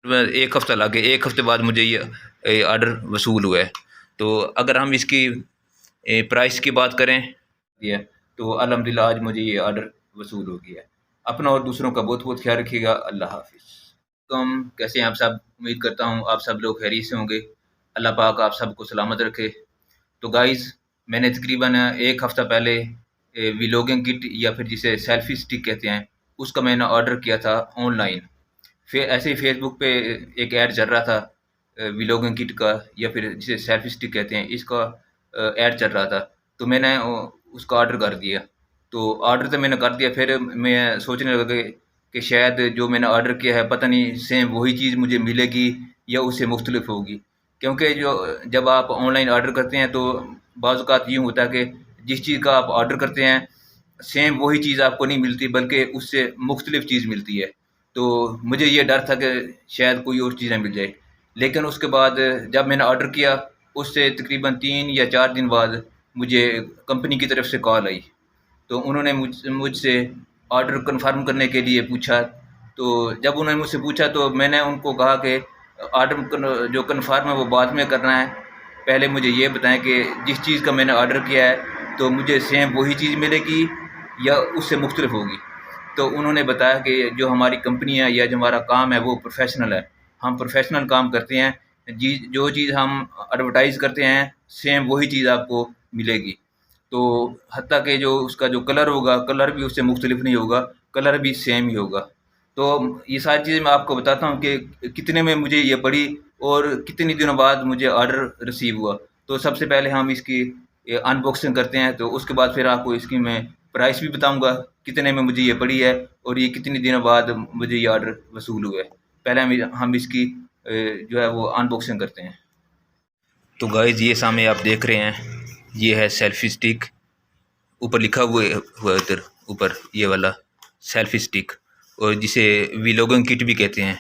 ایک ہفتہ لگ گیا، ایک ہفتے بعد مجھے یہ آرڈر وصول ہوا ہے۔ تو اگر ہم اس کی پرائس کی بات کریں یہ تو الحمدللہ آج مجھے یہ آرڈر وصول ہو گیا ہے۔ اپنا اور دوسروں کا بہت بہت خیال رکھیے گا۔ اللہ حافظ۔ کیسے ہیں آپ سب؟ امید کرتا ہوں آپ سب لوگ خیریت سے ہوں گے۔ اللہ پاک آپ سب کو سلامت رکھے۔ تو گائز، میں نے تقریباً ایک ہفتہ پہلے ویلوگنگ کٹ یا پھر جسے سیلفی سٹک کہتے ہیں اس کا میں نے آرڈر کیا تھا آن لائن۔ پھر ایسے ہی فیس بک پہ ایک ایڈ چل رہا تھا ویلوگنگ کٹ کا یا پھر جسے سیلفی سٹک کہتے ہیں اس کا ایڈ چل رہا تھا، تو میں نے اس کا آرڈر کر دیا۔ تو آرڈر تو میں نے کر دیا، پھر میں سوچنے لگا کہ شاید جو میں نے آرڈر کیا ہے پتہ نہیں سیم وہی چیز مجھے ملے گی یا اس سے مختلف ہوگی، کیونکہ جب آپ آن لائن آرڈر کرتے ہیں تو بعض اوقات یوں ہوتا ہے کہ جس چیز کا آپ آرڈر کرتے ہیں سیم وہی چیز آپ کو نہیں ملتی بلکہ اس سے مختلف چیز ملتی ہے۔ تو مجھے یہ ڈر تھا کہ شاید کوئی اور چیز نہ مل جائے، لیکن اس کے بعد جب میں نے آرڈر کیا اس سے تقریباً 3 یا 4 دن بعد مجھے کمپنی کی طرف سے کال آئی۔ تو انہوں نے مجھ سے آرڈر کنفرم کرنے کے لیے پوچھا۔ تو جب انہوں نے مجھ سے پوچھا تو میں نے ان کو کہا کہ آرڈر جو کنفرم ہے وہ بعد میں کرنا ہے، پہلے مجھے یہ بتائیں کہ جس چیز کا میں نے آرڈر کیا ہے تو مجھے سیم وہی چیز ملے گی یا اس سے مختلف ہوگی۔ تو انہوں نے بتایا کہ جو ہماری کمپنی ہے یا جو ہمارا کام ہے وہ پروفیشنل ہے، ہم پروفیشنل کام کرتے ہیں، جو چیز ہم ایڈورٹائز کرتے ہیں سیم وہی چیز آپ کو ملے گی۔ تو حتیٰ کہ جو اس کا جو کلر ہوگا کلر بھی اس سے مختلف نہیں ہوگا، کلر بھی سیم ہی ہوگا۔ تو یہ ساری چیزیں میں آپ کو بتاتا ہوں کہ کتنے میں مجھے یہ پڑی اور کتنی دنوں بعد مجھے آرڈر ریسیو ہوا۔ تو سب سے پہلے ہم اس کی ان باکسنگ کرتے ہیں، تو اس کے بعد پھر آپ کو اس کی میں پرائس بھی بتاؤں گا کتنے میں مجھے یہ پڑی ہے اور یہ کتنی دنوں بعد مجھے یہ آرڈر وصول ہوا ہے۔ پہلے ہم اس کی جو ہے وہ ان باکسنگ کرتے ہیں۔ تو گائز، یہ سامنے آپ دیکھ رہے ہیں یہ ہے سیلفی سٹک، اوپر لکھا ہوا ہے ادھر اوپر یہ والا سیلفی سٹک، اور جسے ویلوگنگ کٹ بھی کہتے ہیں۔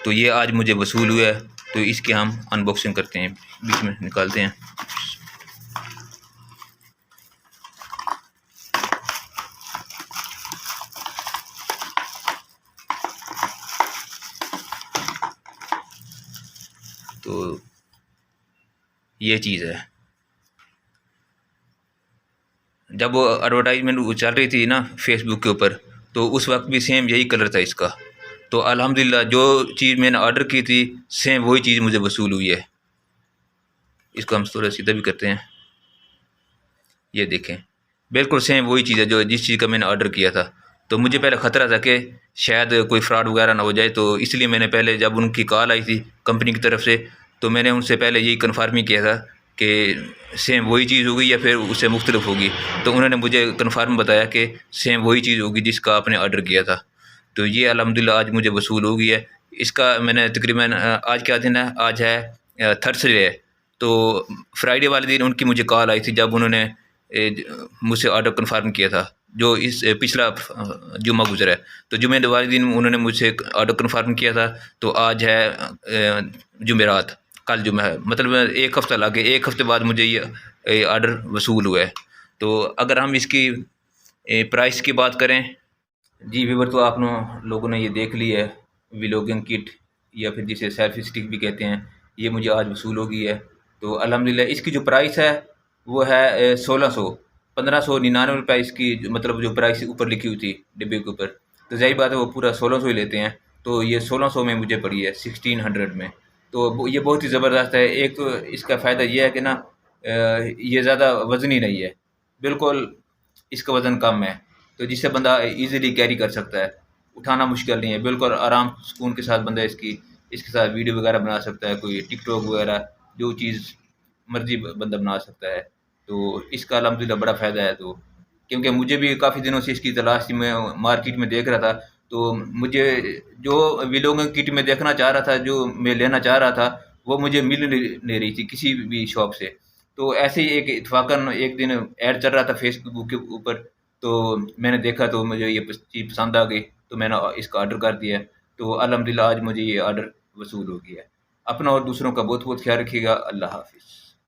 تو یہ آج مجھے وصول ہوا ہے، تو اس کی ہم ان باکسنگ کرتے ہیں، بیچ میں نکالتے ہیں۔ تو یہ چیز ہے، جب وہ ایڈورٹائزمنٹ چل رہی تھی نا فیس بک کے اوپر تو اس وقت بھی سیم یہی کلر تھا اس کا۔ تو الحمدللہ جو چیز میں نے آرڈر کی تھی سیم وہی چیز مجھے وصول ہوئی ہے۔ اس کو ہم تھوڑا سیدھا بھی کرتے ہیں، یہ دیکھیں بالکل سیم وہی چیز ہے جو جس چیز کا میں نے آرڈر کیا تھا۔ تو مجھے پہلے خطرہ تھا کہ شاید کوئی فراڈ وغیرہ نہ ہو جائے، تو اس لیے میں نے پہلے جب ان کی کال آئی تھی کمپنی کی طرف سے تو میں نے ان سے پہلے یہی کنفرم ہی کیا تھا کہ سیم وہی چیز ہوگی یا پھر اس سے مختلف ہوگی۔ تو انہوں نے مجھے کنفرم بتایا کہ سیم وہی چیز ہوگی جس کا آپ نے آرڈر کیا تھا۔ تو یہ الحمدللہ آج مجھے وصول ہو گئی ہے۔ اس کا میں نے تقریباً آج کیا دن ہے؟ آج ہے تھرسڈے ہے۔ تو فرائیڈے والے دن ان کی مجھے کال آئی تھی جب انہوں نے مجھ سے آرڈر کنفرم کیا تھا، جو اس پچھلا جمعہ گزرا ہے۔ تو جمعہ والے دن انہوں نے مجھ سے آرڈر کنفرم کیا تھا، تو آج ہے جمعرات، کل جمعہ ہے، مطلب ایک ہفتہ لگ گیا، ایک ہفتے بعد مجھے یہ آرڈر وصول ہوا ہے۔ تو اگر ہم اس کی پرائس کی بات کریں، جی ویور، تو آپ لوگوں نے یہ دیکھ لی ہے ویلوگنگ کٹ یا پھر جسے سیلفی سٹک بھی کہتے ہیں، یہ مجھے آج وصول ہو گئی ہے۔ تو الحمدللہ اس کی جو پرائس ہے وہ ہے 1599 روپے اس کی، مطلب جو پرائس اوپر لکھی ہوئی تھی ڈبے کے اوپر، تو ظاہر بات ہے وہ پورا 1600 ہی لیتے ہیں۔ تو یہ 1600 میں مجھے پڑی ہے، 1600 میں۔ تو یہ بہت ہی زبردست ہے۔ ایک تو اس کا فائدہ یہ ہے کہ نا یہ زیادہ وزنی نہیں ہے، بالکل اس کا وزن کم ہے، تو جس سے بندہ ایزیلی کیری کر سکتا ہے، اٹھانا مشکل نہیں ہے، بالکل آرام سکون کے ساتھ بندہ اس کے ساتھ ویڈیو وغیرہ بنا سکتا ہے، کوئی ٹک ٹاک وغیرہ جو چیز مرضی بندہ بنا سکتا ہے۔ تو اس کا الحمدللہ بڑا فائدہ ہے۔ تو کیونکہ مجھے بھی کافی دنوں سے اس کی تلاش تھی، میں مارکیٹ میں دیکھ رہا تھا، تو مجھے جو ویلوگنگ کٹ میں دیکھنا چاہ رہا تھا، جو میں لینا چاہ رہا تھا، وہ مجھے مل نہیں رہی تھی کسی بھی شاپ سے۔ تو ایسے ہی ایک اتفاقاً ایک دن ایڈ چل رہا تھا فیس بک کے اوپر، تو میں نے دیکھا تو مجھے یہ چیز پسند آ گئی، تو میں نے اس کا آرڈر کر دیا۔ تو الحمدللہ آج مجھے یہ آرڈر وصول ہو گیا ہے۔ اپنا اور دوسروں کا بہت بہت خیال رکھیے گا۔ اللہ حافظ۔